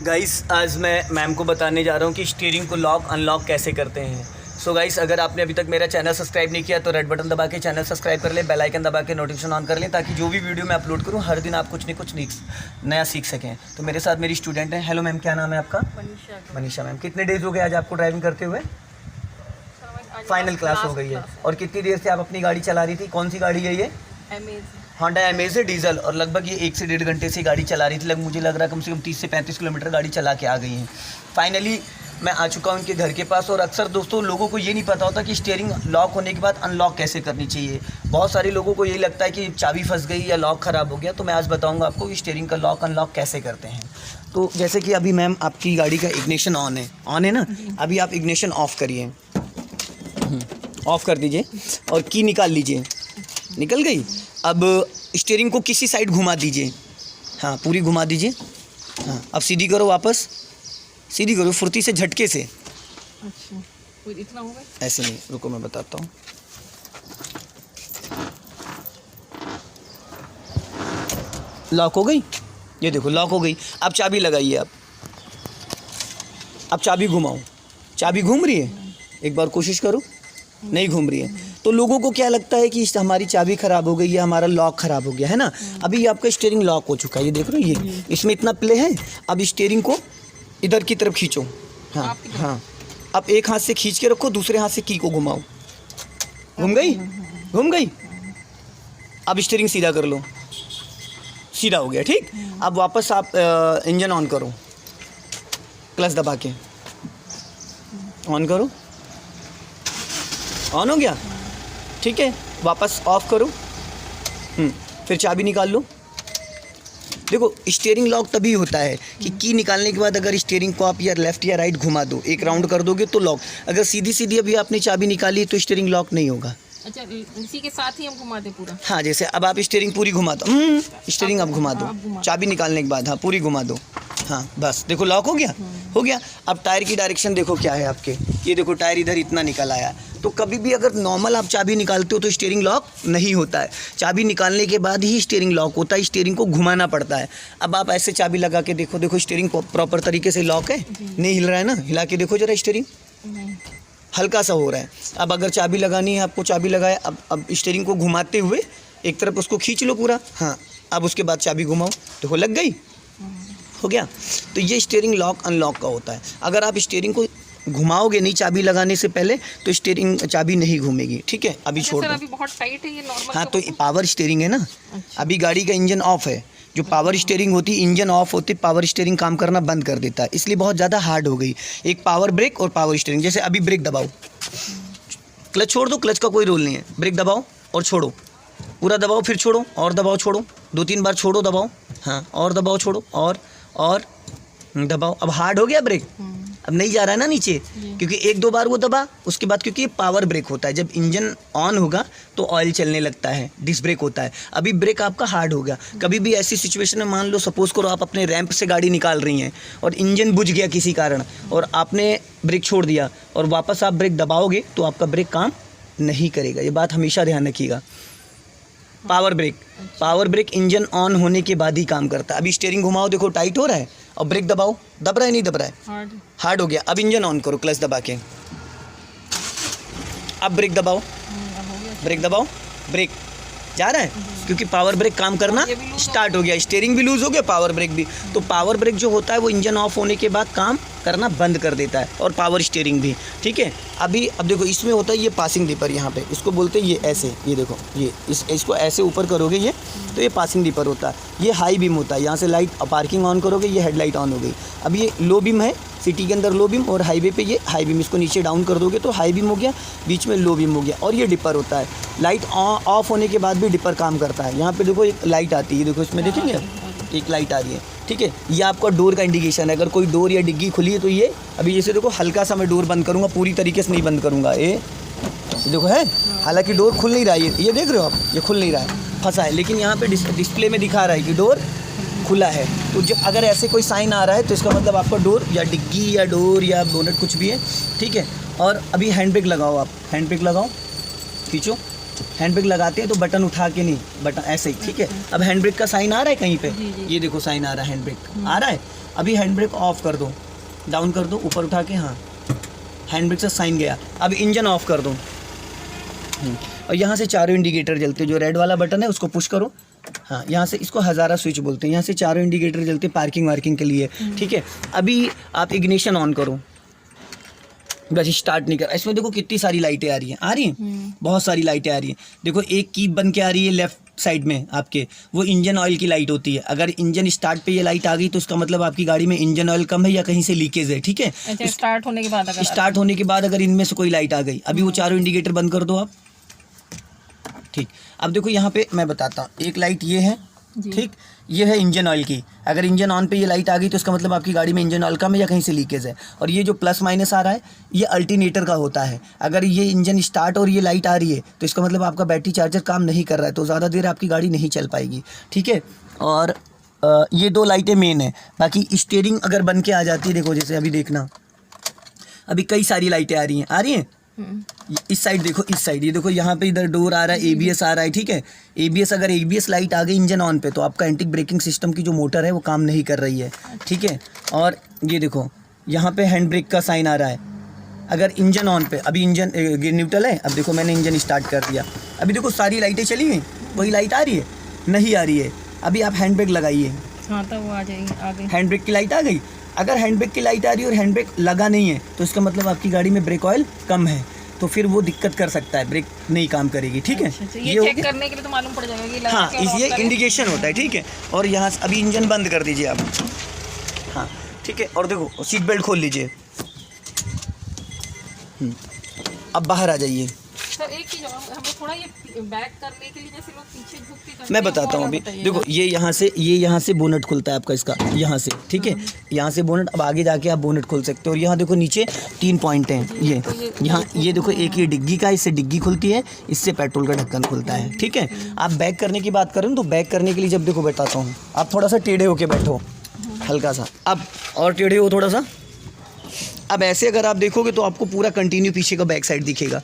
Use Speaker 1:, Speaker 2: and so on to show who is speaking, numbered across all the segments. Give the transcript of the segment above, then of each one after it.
Speaker 1: Guys आज मैं ma'am को बताने जा रहा हूँ कि स्टीयरिंग को लॉक अनलॉक कैसे करते हैं। सो गाइस अगर आपने अभी तक मेरा चैनल सब्सक्राइब नहीं किया तो रेड बटन दबा के चैनल सब्सक्राइब कर लें, बेल आइकन दबा के नोटिफिकेशन ऑन कर लें ताकि जो भी वीडियो मैं अपलोड करूँ हर दिन आप कुछ नहीं कुछ नया सीख सकें। तो मेरे साथ मेरी स्टूडेंट हैं। हेलो मैम, क्या नाम है आपका? मनीषा मैम। कितने डेज हो गए आज आपको ड्राइविंग करते हुए? फाइनल क्लास हो गई है। और कितनी देर से आप अपनी गाड़ी चला रही थी? कौन सी गाड़ी है ये? होंडा अमेज है, डीजल। और लगभग ये 1 से 1.5 घंटे से गाड़ी चला रही थी। मुझे लग रहा है कम से कम 30 से 35 किलोमीटर गाड़ी चला के आ गई हैं। फाइनली मैं आ चुका हूँ उनके घर के पास। और अक्सर दोस्तों लोगों को ये नहीं पता होता कि स्टीयरिंग लॉक होने के बाद अनलॉक कैसे करनी चाहिए। बहुत सारे लोगों को यही लगता है कि चाबी फंस गई या लॉक ख़राब हो गया। तो मैं आज बताऊँगा आपको कि स्टीयरिंग का लॉक अनलॉक कैसे करते हैं। तो जैसे कि अभी मैम आपकी गाड़ी का इग्निशन ऑन है ना? अभी आप इग्निशन ऑफ़ करिए, ऑफ़ कर दीजिए और की निकाल लीजिए। निकल गई। अब स्टीयरिंग को किसी साइड घुमा दीजिए। हाँ, पूरी घुमा दीजिए। हाँ, अब सीधी करो, वापस सीधी करो फुर्ती से, झटके से।
Speaker 2: अच्छा, इतना होगा?
Speaker 1: ऐसे नहीं, रुको मैं बताता हूँ। लॉक हो गई, ये देखो लॉक हो गई। अब चाबी लगाइए आप। अब चाबी घुमाओ। चाबी घूम रही है? एक बार कोशिश करो। नहीं घूम रही है। तो लोगों को क्या लगता है कि हमारी चाबी ख़राब हो गई या हमारा लॉक ख़राब हो गया है ना। अभी आपका स्टीयरिंग लॉक हो चुका है, ये देख रहे हो, ये इसमें इतना प्ले है। अब स्टीयरिंग को इधर की तरफ खींचो। हाँ हाँ, अब एक हाथ से खींच के रखो, दूसरे हाथ से की को घुमाओ। घूम गई? घूम गई। अब स्टीयरिंग सीधा कर लो। सीधा हो गया, ठीक। अब वापस आप इंजन ऑन करो, क्लच दबा के ऑन करो। ऑन हो गया, ठीक है। वापस ऑफ करो। फिर चाबी निकाल लो। देखो स्टीयरिंग लॉक तभी होता है कि की निकालने के बाद अगर स्टीयरिंग को आप या लेफ़्ट या राइट घुमा दो, एक राउंड कर दोगे तो लॉक। अगर सीधी सीधी अभी आपने चाबी निकाली तो स्टीयरिंग लॉक नहीं होगा।
Speaker 2: अच्छा, इसी के साथ ही हम घुमा दे पूरा?
Speaker 1: हाँ, जैसे अब आप स्टीयरिंग पूरी घुमा दो। स्टीयरिंग अब घुमा दो, चाबी निकालने के बाद। हाँ, पूरी घुमा दो। हाँ बस, देखो लॉक हो गया। हो गया। अब टायर की डायरेक्शन देखो क्या है आपके। ये देखो टायर इधर इतना निकल आया। तो कभी भी अगर नॉर्मल आप चाबी निकालते हो तो स्टीयरिंग लॉक नहीं होता है। चाबी निकालने के बाद ही स्टीयरिंग लॉक होता है। स्टीयरिंग को घुमाना पड़ता है। अब आप ऐसे चाबी लगा के देखो, देखो स्टीयरिंग प्रॉपर तरीके से लॉक है? नहीं हिल रहा है ना? हिला के देखो जरा स्टीयरिंग, हल्का सा हो रहा है। अब अगर चाबी लगानी है आपको, चाबी लगाए। अब स्टीयरिंग को घुमाते हुए एक तरफ उसको खींच लो पूरा। हाँ, अब उसके बाद चाबी घुमाओ, देखो लग गई। हो गया। तो ये स्टीयरिंग लॉक अनलॉक का होता है। अगर आप स्टीयरिंग को घुमाओगे नहीं चाबी लगाने से पहले तो स्टीयरिंग चाबी नहीं घूमेगी, ठीक है। अभी छोड़ दो।
Speaker 2: अभी बहुत टाइट है ये नॉर्मल।
Speaker 1: हाँ, तो पावर स्टीयरिंग है ना। अच्छा। अभी गाड़ी का इंजन ऑफ है। जो पावर स्टीयरिंग होती है, इंजन ऑफ होती, पावर स्टीयरिंग काम करना बंद कर देता है, इसलिए बहुत ज़्यादा हार्ड हो गई। एक पावर ब्रेक और पावर स्टीयरिंग। जैसे अभी ब्रेक दबाओ, क्लच छोड़ दो, क्लच का कोई रोल नहीं है। ब्रेक दबाओ और छोड़ो, पूरा दबाओ, फिर छोड़ो और दबाओ, छोड़ो, 2-3 बार छोड़ो, दबाओ। हाँ, और दबाओ, छोड़ो, और दबाओ। अब हार्ड हो गया ब्रेक। अब नहीं जा रहा है ना नीचे, क्योंकि 1-2 बार वो दबा। उसके बाद क्योंकि ये पावर ब्रेक होता है, जब इंजन ऑन होगा तो ऑयल चलने लगता है, डिस्क ब्रेक होता है। अभी ब्रेक आपका हार्ड हो गया। कभी भी ऐसी सिचुएशन में मान लो, सपोज करो आप अपने रैंप से गाड़ी निकाल रही हैं और इंजन बुझ गया किसी कारण और आपने ब्रेक छोड़ दिया और वापस आप ब्रेक दबाओगे तो आपका ब्रेक काम नहीं करेगा। ये बात हमेशा ध्यान रखिएगा। पावर ब्रेक इंजन ऑन होने के बाद ही काम करता है। अभी स्टीयरिंग घुमाओ, देखो टाइट हो रहा है, और ब्रेक दबाओ, दब रहा है नहीं दब रहा है? हार्ड हो गया। अब इंजन ऑन करो क्लच दबा के। अब ब्रेक दबाओ, ब्रेक जा रहा है, क्योंकि पावर ब्रेक काम करना स्टार्ट हो गया। स्टीयरिंग भी लूज़ हो गया, पावर ब्रेक भी। तो पावर ब्रेक जो होता है वो इंजन ऑफ होने के बाद काम करना बंद कर देता है, और पावर स्टीयरिंग भी, ठीक है। अब देखो इसमें होता है ये पासिंग दीपर, यहाँ पे इसको बोलते हैं, ये ऐसे, ये देखो ये इसको ऐसे ऊपर करोगे ये, तो ये पासिंग दीपर होता है। ये हाई बीम होता है, यहाँ से लाइट पार्किंग ऑन करोगे, ये हेडलाइट ऑन हो गई। अब ये लो बीम है, सिटी के अंदर लो बीम, और हाईवे पे ये हाई बीम। इसको नीचे डाउन कर दोगे तो हाई बीम हो गया, बीच में लो बीम हो गया, और ये डिपर होता है। लाइट ऑफ होने के बाद भी डिपर काम करता है। यहाँ पे देखो एक लाइट आती है, देखो इसमें देखेंगे एक लाइट आ रही है, ठीक है। ये आपका डोर का इंडिकेशन है। अगर कोई डोर या डिग्गी खुली है तो ये, अभी जैसे देखो हल्का सा मैं डोर बंद करूँगा, पूरी तरीके से नहीं बंद करूँगा। ये देखो है, हालांकि डोर खुल नहीं रहा है, ये देख रहे हो आप, ये खुल नहीं रहा है, फंसा है। लेकिन यहाँ पे डिस्प्ले में दिखा रहा है कि डोर खुला है। तो जब अगर ऐसे कोई साइन आ रहा है तो इसका मतलब आपका डोर या डिग्गी या डोर या बोनट कुछ भी है, ठीक है। और अभी हैंड ब्रेक लगाओ, आप हैंड ब्रेक लगाओ, खींचो, हैंड ब्रेक लगाते हैं तो बटन उठा के नहीं, बटन ऐसे ही, ठीक है। अब हैंड ब्रेक का साइन आ रहा है कहीं पे,
Speaker 2: जी, जी।
Speaker 1: ये देखो साइन आ रहा है, हैंड ब्रेक आ रहा है। अभी हैंड ब्रेक ऑफ कर दो, डाउन कर दो, ऊपर उठा के, हाँ हैंड ब्रेक से साइन गया। अब इंजन ऑफ कर दो, और यहाँ से चारों इंडिकेटर जलते हैं। जो रेड वाला बटन है उसको पुश करो, हाँ यहाँ से, इसको हज़ारा स्विच बोलते हैं। यहाँ से चारों इंडिकेटर जलते हैं पार्किंग वार्किंग के लिए, ठीक है। अभी आप इग्निशन ऑन करो, बस स्टार्ट नहीं कर। इसमें देखो कितनी सारी लाइटें आ रही हैं, आ रही हैं बहुत सारी लाइटें आ रही हैं। देखो एक कीप बन के आ रही है लेफ्ट साइड में आपके, वो इंजन ऑयल की लाइट होती है। अगर इंजन स्टार्ट पे ये लाइट आ गई तो इसका मतलब आपकी गाड़ी में इंजन ऑयल कम है या कहीं से लीकेज है, ठीक है।
Speaker 2: अच्छा, स्टार्ट होने के बाद अगर
Speaker 1: स्टार्ट होने के बाद अगर इनमें से कोई लाइट आ गई, अभी वो चारों इंडिकेटर बंद कर दो आप, ठीक। अब देखो यहाँ पे मैं बताता हूँ, एक लाइट ये है, ठीक, ये है इंजन ऑयल की। अगर इंजन ऑन पे ये लाइट आ गई तो इसका मतलब आपकी गाड़ी में इंजन ऑयल कम है या कहीं से लीकेज है। और ये जो प्लस माइनस आ रहा है ये अल्टरनेटर का होता है। अगर ये इंजन स्टार्ट और ये लाइट आ रही है तो इसका मतलब आपका बैटरी चार्जर काम नहीं कर रहा है, तो ज़्यादा देर आपकी गाड़ी नहीं चल पाएगी, ठीक है। और ये दो लाइटें मेन है। बाकी स्टीयरिंग अगर बन के आ जाती है, देखो जैसे अभी देखना, अभी कई सारी लाइटें आ रही हैं, आ रही हैं। इस साइड देखो, इस साइड ये देखो, यहाँ पे इधर डोर आ रहा है, एबीएस आ रहा है, ठीक है। एबीएस, अगर एबीएस लाइट आ गई इंजन ऑन पे तो आपका एंटी ब्रेकिंग सिस्टम की जो मोटर है वो काम नहीं कर रही है, ठीक है। और ये देखो यहाँ पे हैंड ब्रेक का साइन आ रहा है। अगर इंजन ऑन पे, अभी इंजन न्यूट्रल है, अब देखो मैंने इंजन स्टार्ट कर दिया, अभी देखो सारी लाइटें चली गई, कोई लाइट आ रही है नहीं आ रही है। अभी आप हैंड ब्रेक लगाइए,
Speaker 2: हाँ तो वो आ जाएगी, आ गई
Speaker 1: हैंड ब्रेक की लाइट आ गई। अगर हैंड ब्रेक की लाइट आ रही है और हैंड ब्रेक लगा नहीं है तो इसका मतलब आपकी गाड़ी में ब्रेक ऑयल कम है, तो फिर वो दिक्कत कर सकता है, ब्रेक नहीं काम करेगी, ठीक है।
Speaker 2: अच्छा, ये चेक करने के लिए तो मालूम पड़ जाएगा कि लगा
Speaker 1: हाँ,
Speaker 2: के और
Speaker 1: ये
Speaker 2: ऑफ करें।
Speaker 1: इंडिकेशन होता है, ठीक है। और यहाँ से अभी इंजन बंद कर दीजिए आप, हाँ ठीक है। और देखो सीट बेल्ट खोल लीजिए, अब बाहर आ जाइए।
Speaker 2: सर एक चीज और, हमें थोड़ा ये बैक करने के लिए जैसे लोग पीछे झुक के करते
Speaker 1: मैं
Speaker 2: हैं,
Speaker 1: बताता
Speaker 2: वो
Speaker 1: हूँ
Speaker 2: वाला
Speaker 1: अभी,
Speaker 2: बताइएगा।
Speaker 1: देखो ये यहाँ से बोनट खुलता है आपका, इसका यहाँ से, ठीक है, यहाँ से बोनट। अब आगे जाके आप बोनट खोल सकते हो। और यहाँ देखो नीचे 3 पॉइंट हैं, ये यहाँ, ये देखो एक ये डिग्गी का, इससे डिग्गी खुलती है, इससे पेट्रोल का ढक्कन खुलता है, ठीक है। आप बैक करने की बात करें तो बैक करने के लिए जब देखो बताता हूँ, आप थोड़ा सा टेढ़े होके बैठो, हल्का सा, अब और टेढ़े हो थोड़ा सा। अब ऐसे अगर आप देखोगे तो आपको पूरा कंटिन्यू पीछे का बैक साइड दिखेगा।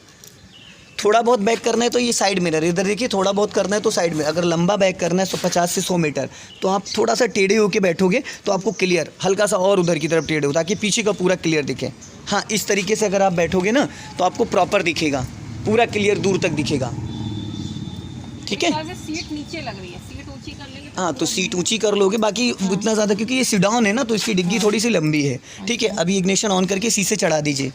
Speaker 1: थोड़ा बहुत बैक करना है तो ये साइड मिरर इधर देखिए, थोड़ा बहुत करना है तो साइड में। अगर लंबा बैक करना है तो 50 से 100 मीटर, तो आप थोड़ा सा टेढ़े होके बैठोगे तो आपको क्लियर, हल्का सा और उधर की तरफ टेढ़े हो ताकि पीछे का पूरा क्लियर दिखे। हाँ, इस तरीके से अगर आप बैठोगे ना तो आपको प्रॉपर दिखेगा, पूरा क्लियर दूर तक दिखेगा, ठीक है।
Speaker 2: वैसे सीट नीचे लग रही है, सीट ऊंची कर लेंगे
Speaker 1: हाँ, तो सीट ऊंची कर लोगे, बाकी इतना ज़्यादा, क्योंकि ये सिडान है ना तो इसकी डिग्गी थोड़ी सी लंबी है, ठीक है। अभी इग्निशन ऑन करके शीशे चढ़ा दीजिए,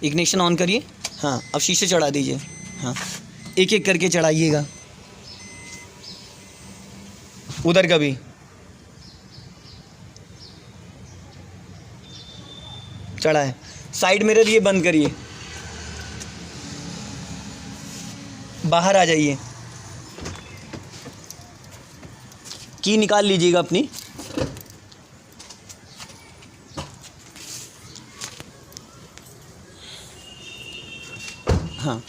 Speaker 1: इग्निशन ऑन करिए, हाँ अब शीशे चढ़ा दीजिए, हाँ एक एक करके चढ़ाइएगा, उधर का भी। चढ़ा है। साइड मिरर ये बंद करिए, बाहर आ जाइए, की निकाल लीजिएगा अपनी। हाँ,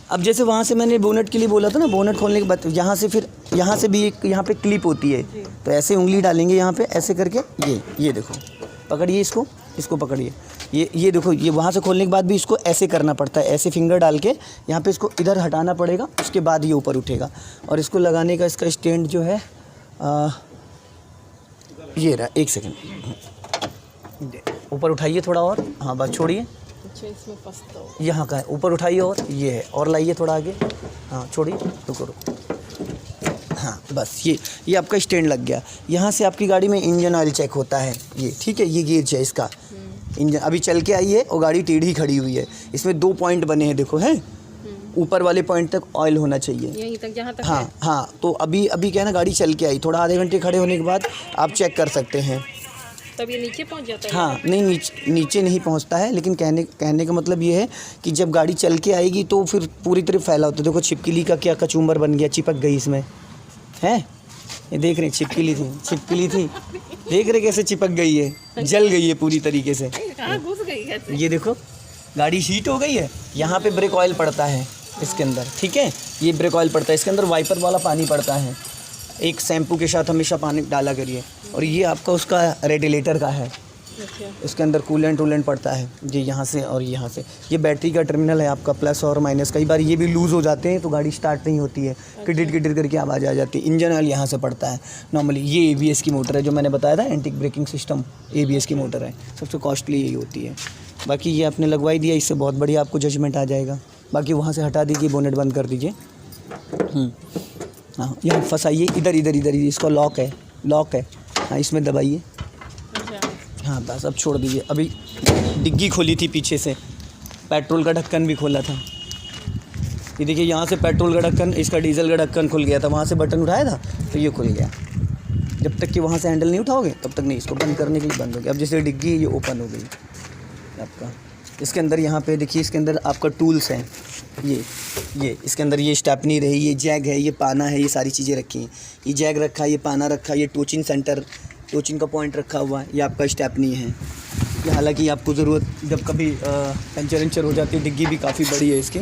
Speaker 1: अब जैसे वहाँ से मैंने बोनट के लिए बोला था ना, बोनट खोलने के बाद यहाँ से, फिर यहाँ से भी एक यहाँ पे क्लिप होती है, तो ऐसे उंगली डालेंगे यहाँ पे, ऐसे करके ये देखो, पकड़िए इसको, इसको पकड़िए, ये देखो, ये वहाँ से खोलने के बाद भी इसको ऐसे करना पड़ता है, ऐसे फिंगर डाल के यहाँ पे इसको इधर हटाना पड़ेगा, उसके बाद ये ऊपर उठेगा। और इसको लगाने का इसका स्टैंड जो है ये रहा, 1 सेकेंड, ऊपर उठाइए थोड़ा और, हाँ बस छोड़िए,
Speaker 2: अच्छा इसमें फंसता हो,
Speaker 1: यहाँ का है, ऊपर उठाइए और ये है, और लाइए थोड़ा आगे, हाँ छोड़िए, रुको, हाँ बस ये आपका स्टैंड लग गया। यहाँ से आपकी गाड़ी में इंजन ऑयल चेक होता है ये, ठीक है। ये गेज है इसका, इंजन अभी चल के आई है और गाड़ी टेढ़ी खड़ी हुई है। इसमें 2 पॉइंट बने हैं, देखो हैं, ऊपर वाले पॉइंट तक ऑयल होना चाहिए,
Speaker 2: यहीं तक जहाँ तक है।
Speaker 1: हाँ। तो अभी क्या है ना, गाड़ी चल के आई, थोड़ा आधे घंटे खड़े होने के बाद आप चेक कर सकते हैं।
Speaker 2: तब ये नीचे पहुँच जाता है।
Speaker 1: हाँ, नहीं नीचे नहीं पहुंचता है, लेकिन कहने का मतलब ये है कि जब गाड़ी चल के आएगी तो फिर पूरी तरह फैला होता है। देखो छिपकली का क्या कचूमर बन गया, चिपक गई इसमें, है ये देख रहे, छिपकली थी, देख रहे कैसे चिपक गई है, जल गई है पूरी तरीके से।
Speaker 2: कहाँ घुस गई कैसे?
Speaker 1: ये देखो गाड़ी हीट हो गई है। यहाँ पे ब्रेक ऑयल पड़ता है इसके अंदर, ठीक है, ये ब्रेक ऑयल पड़ता है इसके अंदर, वाइपर वाला पानी पड़ता है। एक शैम्पू के साथ हमेशा पानी डाला करिए। और ये आपका उसका रेडिएटर का है,
Speaker 2: अच्छा
Speaker 1: इसके अंदर कूलेंट वूलेंट पड़ता है ये यहाँ से और यहाँ से। ये बैटरी का टर्मिनल है आपका, प्लस और माइनस। कई बार ये भी लूज़ हो जाते हैं तो गाड़ी स्टार्ट नहीं होती है, किटिर किटिर करके आवाज़ आ जाती है। इंजन ऑयल यहाँ से पड़ता है नॉर्मली। ये ABS की मोटर है जो मैंने बताया था, एंटिक ब्रेकिंग सिस्टम ABS की मोटर है, सबसे कॉस्टली यही होती है। बाकी ये आपने लगवाई दिया, इससे बहुत बढ़िया आपको जजमेंट आ जाएगा। बाकी वहाँ से हटा दीजिए, बोनेट बंद कर दीजिए। हाँ, यहाँ फंसाइए, इधर इधर इधर, इसका लॉक है, लॉक है। हाँ, इसमें दबाइए।
Speaker 2: अच्छा
Speaker 1: हाँ बस, अब छोड़ दीजिए। अभी डिग्गी खोली थी पीछे से, पेट्रोल का ढक्कन भी खोला था। ये देखिए, यहाँ से पेट्रोल का ढक्कन, इसका डीजल का ढक्कन खुल गया था। वहाँ से बटन उठाया था तो ये खुल गया। जब तक कि वहाँ से हैंडल नहीं उठाओगे तब तक नहीं। इसको बंद करने के लिए बंद हो गया। अब जैसे डिग्गी ये ओपन हो गई आपका। इसके अंदर यहाँ पे देखिए, इसके अंदर आपका टूल्स हैं। ये इसके अंदर ये स्टेपनी रही, ये जैग है, ये पाना है, ये सारी चीज़ें रखी हैं। ये जैग रखा है, ये पाना रखा है, ये टोचिंग सेंटर, टोचिंग का पॉइंट रखा हुआ है। ये आपका स्टेपनी है। ये हालांकि आपको ज़रूरत जब कभी पंचर वंचर हो जाती है। डिग्गी भी काफ़ी बड़ी है इसकी।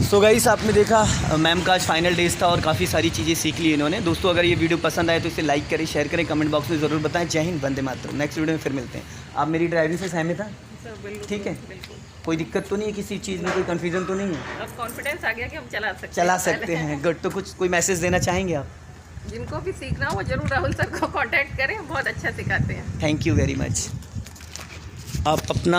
Speaker 1: सो गाइस, आपने देखा मैम का आज फाइनल डेज था और काफ़ी सारी चीज़ें सीख ली इन्होंने। दोस्तों, अगर ये वीडियो पसंद आए तो इसे लाइक करें, शेयर करें, कमेंट बॉक्स में ज़रूर बताएं। जय हिंद, वंदे मातरम। नेक्स्ट वीडियो में फिर मिलते हैं। आप मेरी ड्राइविंग से सहमत हैं?
Speaker 2: सर बिल्कुल
Speaker 1: ठीक है।
Speaker 2: बिल्कुल।
Speaker 1: कोई दिक्कत तो नहीं है किसी चीज़ में, कोई कन्फ्यूज़न तो नहीं है?
Speaker 2: अब कॉन्फिडेंस आ गया कि हम
Speaker 1: चला सकते हैं। गुड। तो कुछ कोई मैसेज देना चाहेंगे आप?
Speaker 2: जिनको भी सीखना हो वो जरूर राहुल सर को कांटेक्ट करें, बहुत अच्छा सिखाते हैं।
Speaker 1: Thank you very much. आप अपना